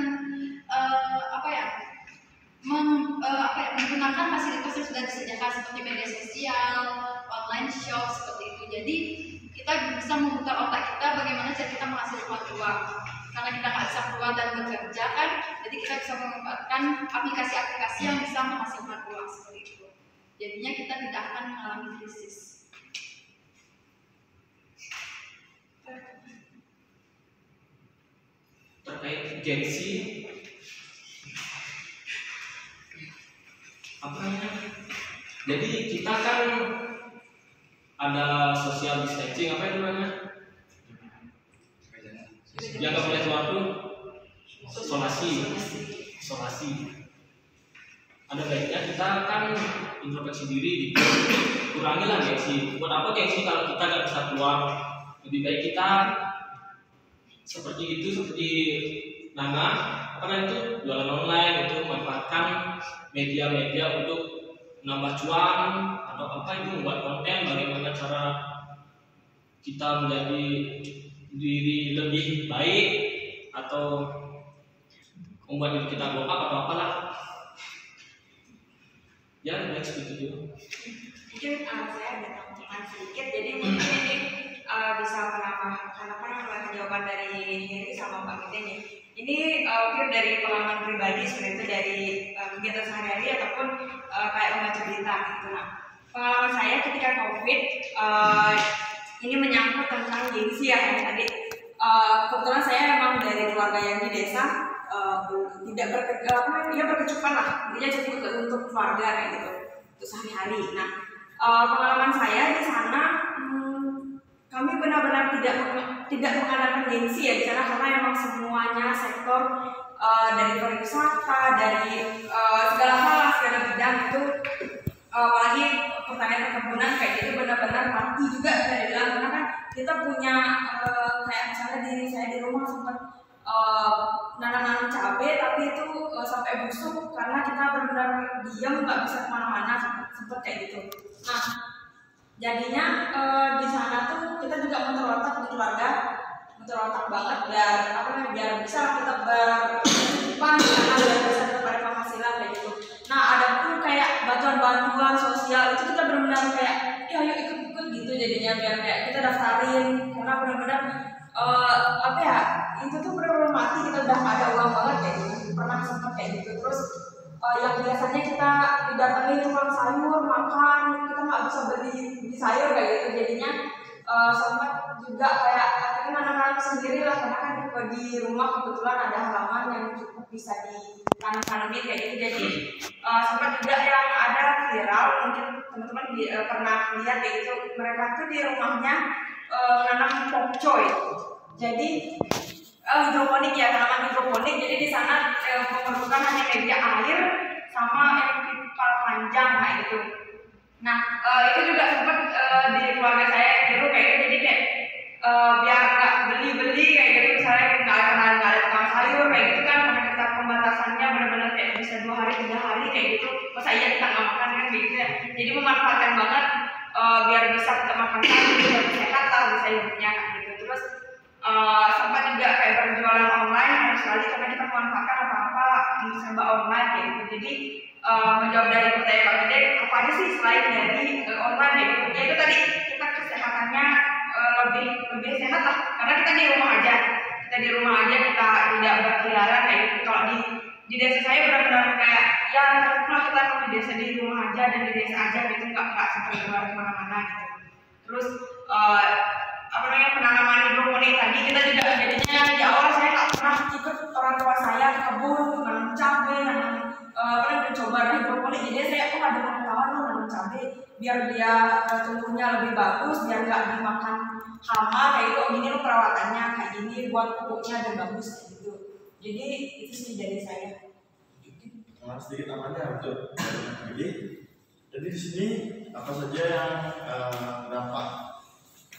menggunakan fasilitas yang sudah disediakan seperti media sosial, online shop seperti itu. Jadi kita bisa memutar otak kita bagaimana cara kita menghasilkan uang. karena kita nggak bisa keluar dan bekerja kan, jadi kita bisa memanfaatkan aplikasi-aplikasi yang bisa menghasilkan uang seperti itu. Jadinya kita tidak akan mengalami krisis. Terkait gengsi, apa namanya? Jadi kita kan ada social distancing, apa itu namanya? Yang nggak boleh keluar tuh isolasi. Ada baiknya kita kan introspeksi diri, gitu. Kurangilah gengsi. Buat apa gengsi kalau kita nggak bisa keluar? Lebih baik kita seperti Nana, apa namanya itu, jualan online itu, manfaatkan media-media untuk menambah cuan atau apa itu, membuat konten bagaimana cara kita menjadi diri lebih baik atau membuat diri kita glow up atau apalah ya, next seperti itu. Mungkin saya ada tambahan sedikit, jadi mungkin ini bisa menambahkan jawaban dari Heri sama Mbak Mita nih. Ini mungkin dari pengalaman pribadi seperti itu, dari kegiatan sehari-hari ataupun kayak membaca berita gitu. Nah, pengalaman saya ketika COVID ini menyangkut tentang gengsi ya kayak tadi. Kebetulan saya memang dari keluarga yang di desa, tidak berkecukupan lah, intinya cukup untuk keluarga kayak gitu, untuk sehari-hari. Nah, pengalaman saya di sana, kami benar-benar tidak mengandalkan gengsi ya di sana, karena memang semuanya sektor dari pariwisata, dari segala hal, segala bidang itu, apalagi pertanian perkebunan kayak gitu benar-benar mati juga bisa dibilang, karena kan kita punya kayak misalnya diri saya di rumah sempat nanam cabai tapi itu sampai busuk karena kita benar-benar diam, nggak bisa kemana-mana, sempat kayak gitu. Nah, jadinya di sana tuh kita juga menterletak di keluarga, menterletak banget biar bisa kita berkehidupan di sana, biar bisa tetap ada penghasilan kayak gitu. Nah, ada pun kayak bantuan-bantuan sosial itu kita benar-benar kayak ya ayo ikut-ikut gitu, jadinya biar kayak kita daftarin, karena benar-benar itu tuh benar-benar mati, kita udah nggak ada uang banget kayak gitu, pernah sempat kayak gitu. Terus yang biasanya kita didatangi tukang sayur makan, kita nggak bisa beli sayur kayak gitu, jadinya sempat juga kayak akhirnya nanam sendiri lah, karena kan di rumah kebetulan ada halaman yang cukup bisa ditanam-tanamin kayak gitu. Jadi sempat juga yang ada viral, mungkin teman-teman pernah lihat kayak gitu, mereka tuh di rumahnya menanam pokcoy. Jadi hidroponik ya, tanaman hidroponik. Jadi di sana memerlukan hanya media air sama pipa panjang kayak gitu. Nah, itu juga sempat di keluarga saya dulu kayak gitu. Jadi kayak biar nggak beli-beli kayak gitu, misalnya nggak ada tukang sayur kayak gitu kan, karena kita pembatasannya benar-benar kayak bisa 2 hari 3 hari kayak gitu. Masa iya kita nggak makan kan kayak gitu ya. Jadi memanfaatkan banget biar bisa kita makan sayur, biar sehat lah bisa hidupnya kayak gitu. Terus sempat juga kayak berjualan online harus sekali, karena kita memanfaatkan apa-apa di serba online kayak gitu. Jadi menjawab dari pertanyaan Pak Gede, apa aja sih selain dari online kayak gitu? Ya itu tadi, kita kesehatannya lebih sehat lah, karena kita di rumah aja, kita tidak berkeliaran kayak gitu. Kalau di desa saya benar-benar kayak ya kita di desa di rumah aja dan di desa aja gitu, nggak sampai keluar kemana-mana gitu. Terus penanaman hidroponik tadi kita juga jadinya di awal saya nggak pernah ikut orang tua saya ke kebun nanam cabai, mencoba hidroponik. Jadi saya ada pengetahuan nanam cabai biar dia tumbuhnya lebih bagus, biar nggak dimakan hama kayak gitu. Gini lo perawatannya kayak gini, buat pupuknya dan bagus kayak gitu. Jadi itu sih dari saya. Sedikit namanya betul. Jadi di sini apa saja yang dampak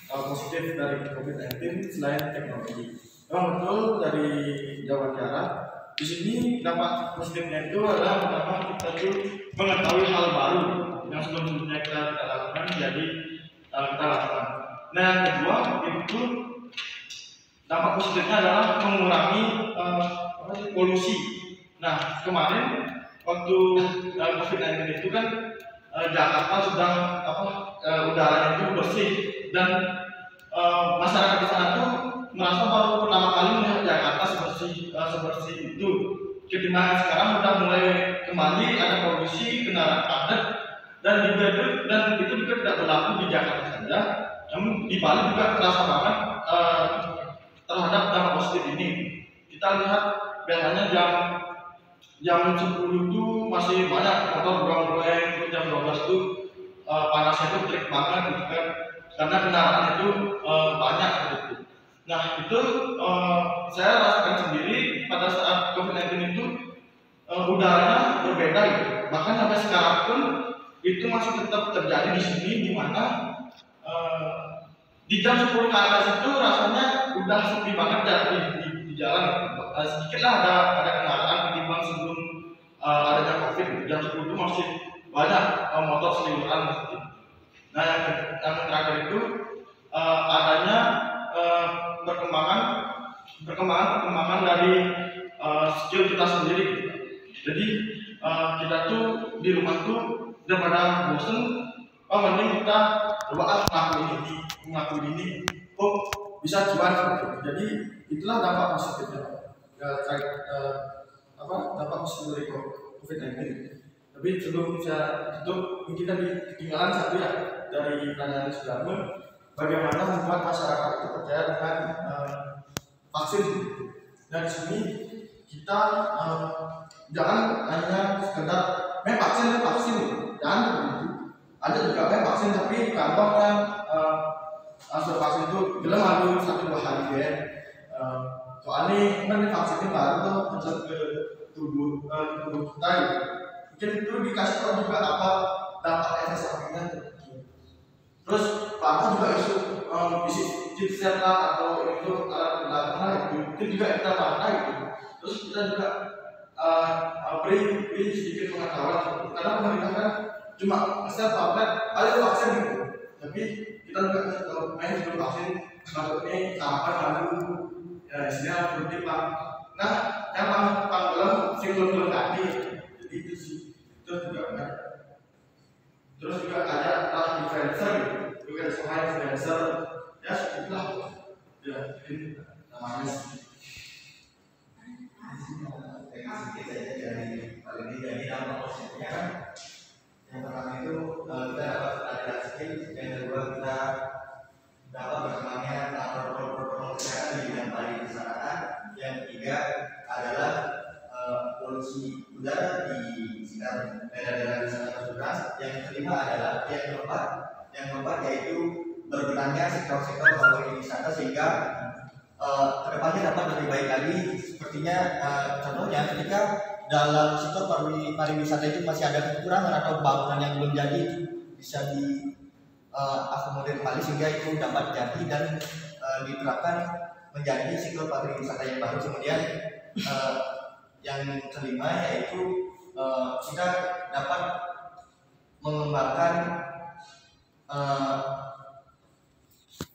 positif dari COVID-19 selain teknologi? Memang betul dari jawaban Tiara. Di sini dampak positifnya itu adalah pertama kita tuh mengetahui hal baru yang sebelumnya kita tidak lakukan, jadi kita lakukan. Nah, yang kedua itu dampak positifnya adalah mengurangi polusi. Nah, kemarin waktu COVID-19 itu kan Jakarta sudah udaranya itu bersih, dan masyarakat di sana tuh merasa baru pertama kali melihat Jakarta seperti itu. Ketika sekarang udah mulai kembali ada produksi kendaraan padat dan itu juga tidak berlaku di Jakarta saja, namun di Bali juga terasa banget terhadap dampak positif ini. Kita lihat biasanya jam 10 itu masih banyak motor berang-berang, jam 12 itu panasnya itu terik banget gitu kan, karena kendaraan itu banyak seperti itu. Nah itu saya rasakan sendiri pada saat COVID-19 itu udaranya berbeda gitu. Bahkan sampai sekarang pun itu masih tetap terjadi di sini, di mana di jam 10 ke atas itu rasanya udah sepi banget ya di jalan. Sedikit lah ada kendaraan ketimbang sebelum adanya COVID. Jam 10 itu masih banyak motor seliweran gitu. Nah yang terakhir itu adanya perkembangan dari skill kita sendiri. Jadi kita tuh di rumah tuh daripada bosen, mending kita coba ngelakuin ini, bisa cuan. Jadi itulah dampak positifnya dampak positif dari COVID-19. Tapi sebelum saya tutup, mungkin tadi ketinggalan satu ya dari pertanyaan sebelumnya, bagaimana membuat masyarakat itu percaya dengan vaksin. Dan di sini kita jangan hanya sekedar vaksin, jangan begitu. Ada juga vaksin tapi kantongnya hasil vaksin itu belum lalu 1-2 hari ya. Soalnya kan vaksin ini baru tuh masuk ke tubuh kita gitu. Mungkin itu dikasih tahu juga apa dampak efek sampingnya. Terus apa juga isu chipset lah atau itu alat pendampingan itu juga kita pakai gitu. Terus kita juga beri sedikit pengetahuan karena pemerintah kan cuma ngasih pamflet ada vaksin gitu, tapi kita juga main sebelum vaksin maksudnya apa lalu ya istilah produktif lah. Nah yang belum belum tadi jadi itu sih. Terus juga ada influencer gitu, juga soal influencer ya itulah ya ini namanya. Sedikit saja dari paling tidak ini dampak positifnya kan. Yang pertama itu kita dapat ada skill, yang kedua kita dapat berkembangnya protokol kesehatan di bidang pariwisata, yang ketiga adalah polusi udara di sekitar daerah-daerah wisata tersebut, yang kelima adalah yang keempat yaitu berbenahnya sektor-sektor pariwisata sehingga kedepannya dapat lebih baik lagi. Sepertinya contohnya ketika dalam sektor pariwisata itu masih ada kekurangan atau bangunan yang belum jadi, bisa diakomodir kembali sehingga itu dapat jadi dan diterapkan menjadi sektor pariwisata yang baru. Kemudian yang kelima yaitu kita dapat mengembangkan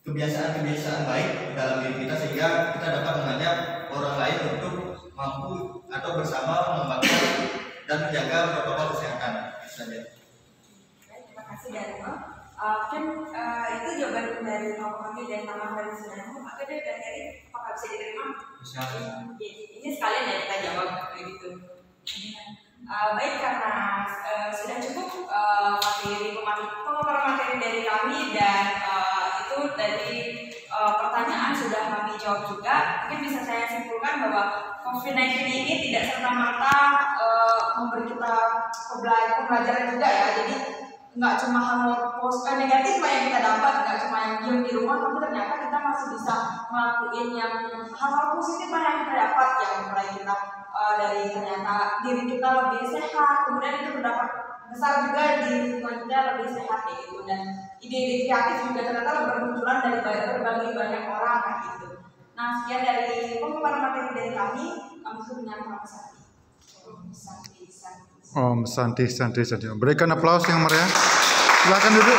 kebiasaan-kebiasaan baik dalam diri kita sehingga kita dapat mengajak orang lain untuk mampu atau bersama mengembangkan dan menjaga protokol kesehatan. Saja. Terima kasih Dharma. Itu jawaban dari Pak Kami dan Taman dari Sunanu. Maka dari apakah bisa diterima? Bisa. Ini sekalian ya kita jawab kayak gitu. Baik, karena sudah cukup materi pemaparan materi dari kami dan itu dari pertanyaan sudah kami jawab juga. Mungkin bisa saya simpulkan bahwa COVID-19 ini tidak serta-merta memberi kita pembelajaran juga ya. Jadi nggak cuma hal negatif yang kita dapat, nggak cuma yang diam di rumah, tapi ternyata kita masih bisa ngelakuin yang hal-hal positif yang kita dapat, yang mulai kita dari ternyata diri kita lebih sehat, kemudian itu berdampak besar juga di lingkungan kita lebih sehat kayak gitu, dan ide-ide kreatif juga ternyata bermunculan dari berbagai banyak orang kayak gitu. Nah, sekian dari pemaparan materi dari kami punya Pak Om Santi. Berikan aplaus yang meriah. Silakan duduk.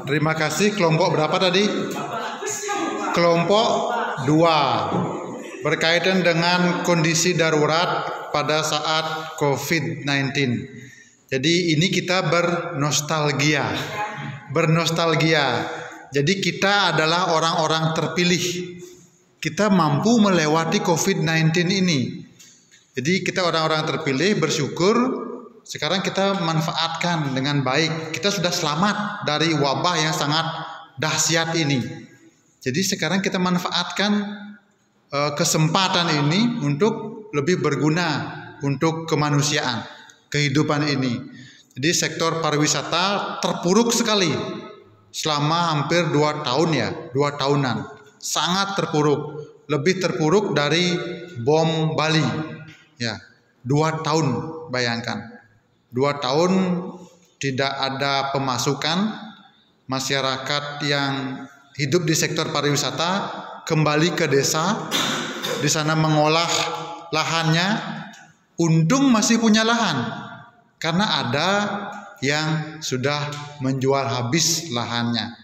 Terima kasih. Kelompok berapa tadi? Kelompok 2. Berkaitan dengan kondisi darurat pada saat COVID-19. Jadi ini kita bernostalgia. Jadi kita adalah orang-orang terpilih. Kita mampu melewati COVID-19 ini. Jadi kita orang-orang terpilih, bersyukur sekarang kita manfaatkan dengan baik. Kita sudah selamat dari wabah yang sangat dahsyat ini. Jadi sekarang kita manfaatkan kesempatan ini untuk lebih berguna untuk kemanusiaan, kehidupan ini. Jadi sektor pariwisata terpuruk sekali selama hampir 2 tahun ya, 2 tahunan. Sangat terpuruk, lebih terpuruk dari bom Bali. Ya, 2 tahun bayangkan. 2 tahun tidak ada pemasukan, masyarakat yang hidup di sektor pariwisata kembali ke desa, di sana mengolah lahannya, untung masih punya lahan, karena ada yang sudah menjual habis lahannya,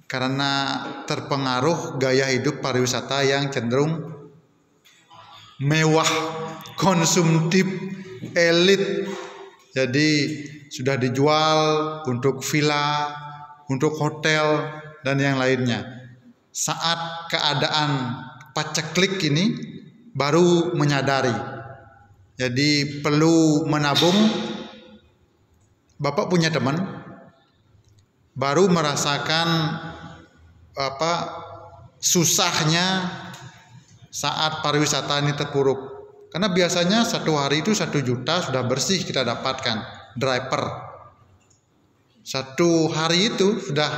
karena terpengaruh gaya hidup pariwisata yang cenderung mewah, konsumtif, elit. Jadi sudah dijual untuk villa, untuk hotel, dan yang lainnya. Saat keadaan paceklik ini baru menyadari. Jadi perlu menabung. Bapak punya teman baru merasakan susahnya saat pariwisata ini terpuruk. Karena biasanya 1 hari itu 1 juta sudah bersih kita dapatkan driver. 1 hari itu sudah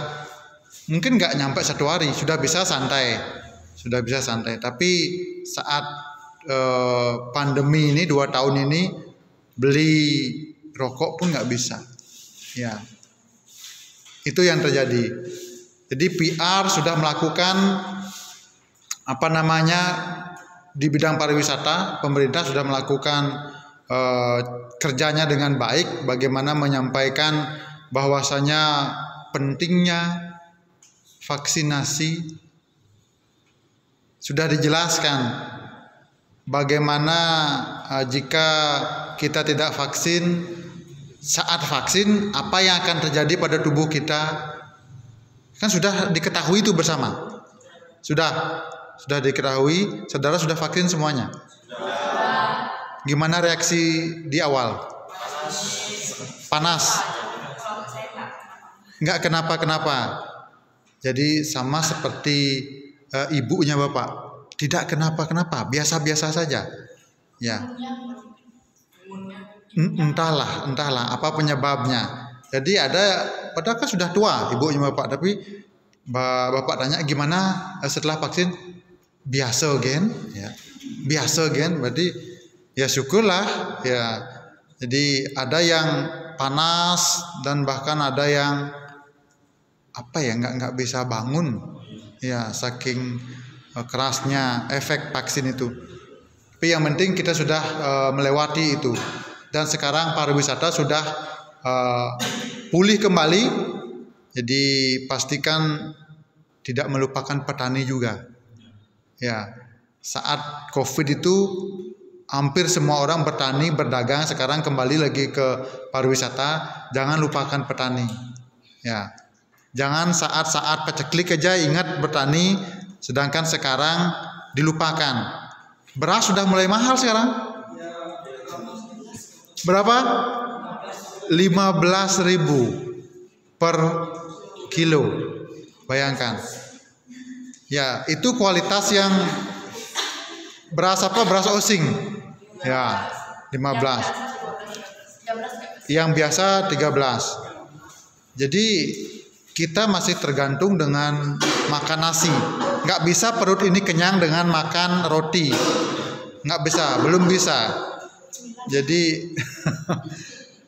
mungkin nggak nyampe 1 hari sudah bisa santai. Tapi saat pandemi ini 2 tahun ini beli rokok pun nggak bisa. Ya, itu yang terjadi. Jadi PR sudah melakukan di bidang pariwisata, pemerintah sudah melakukan kerjanya dengan baik, bagaimana menyampaikan bahwasanya pentingnya vaksinasi. Sudah dijelaskan bagaimana jika kita tidak vaksin, saat vaksin apa yang akan terjadi pada tubuh kita, kan sudah diketahui itu bersama. Sudah diketahui, saudara sudah vaksin semuanya? Gimana reaksi di awal? Panas. Enggak kenapa-kenapa. Jadi sama seperti ibunya Bapak. Tidak kenapa-kenapa, biasa-biasa saja. Ya. Entahlah apa penyebabnya. Jadi padahal kan sudah tua ibunya Bapak, tapi Bapak tanya gimana setelah vaksin? Biasa gen, ya. Biasa gen, berarti ya syukurlah ya. Jadi ada yang panas dan bahkan ada yang nggak bisa bangun ya, saking kerasnya efek vaksin itu. Tapi yang penting kita sudah melewati itu, dan sekarang pariwisata sudah pulih kembali. Jadi pastikan tidak melupakan petani juga. Ya, saat COVID itu hampir semua orang bertani, berdagang, sekarang kembali lagi ke pariwisata. Jangan lupakan petani. Ya, jangan saat-saat paceklik aja ingat bertani, sedangkan sekarang dilupakan. Beras sudah mulai mahal sekarang. Berapa? 15.000 per kilo. Bayangkan. Ya, itu kualitas yang beras Beras osing. Ya, 15. Yang biasa 13. Jadi kita masih tergantung dengan makan nasi. Nggak bisa perut ini kenyang dengan makan roti. Nggak bisa, belum bisa.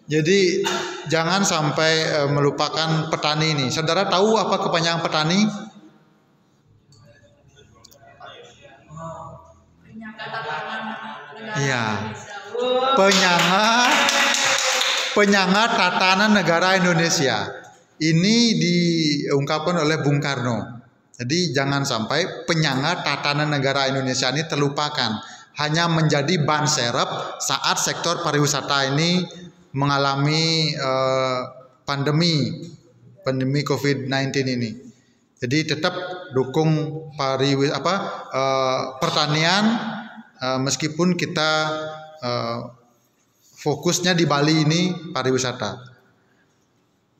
Jadi jangan sampai melupakan petani ini. Saudara tahu apa kepanjangan petani? Iya. Penyangga tatanan negara Indonesia. ini diungkapkan oleh Bung Karno. Jadi jangan sampai penyangga tatanan negara Indonesia ini terlupakan, hanya menjadi ban serep saat sektor pariwisata ini mengalami pandemi COVID-19 ini. Jadi tetap dukung pertanian meskipun kita fokusnya di Bali ini pariwisata.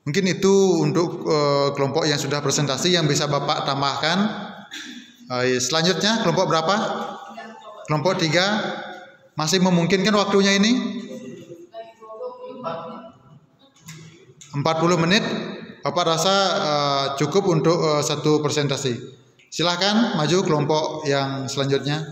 Mungkin itu untuk kelompok yang sudah presentasi yang bisa Bapak tambahkan. Selanjutnya kelompok berapa? Kelompok 3. Masih memungkinkan waktunya ini? 40 menit. Bapak rasa cukup untuk satu presentasi. Silahkan maju kelompok yang selanjutnya.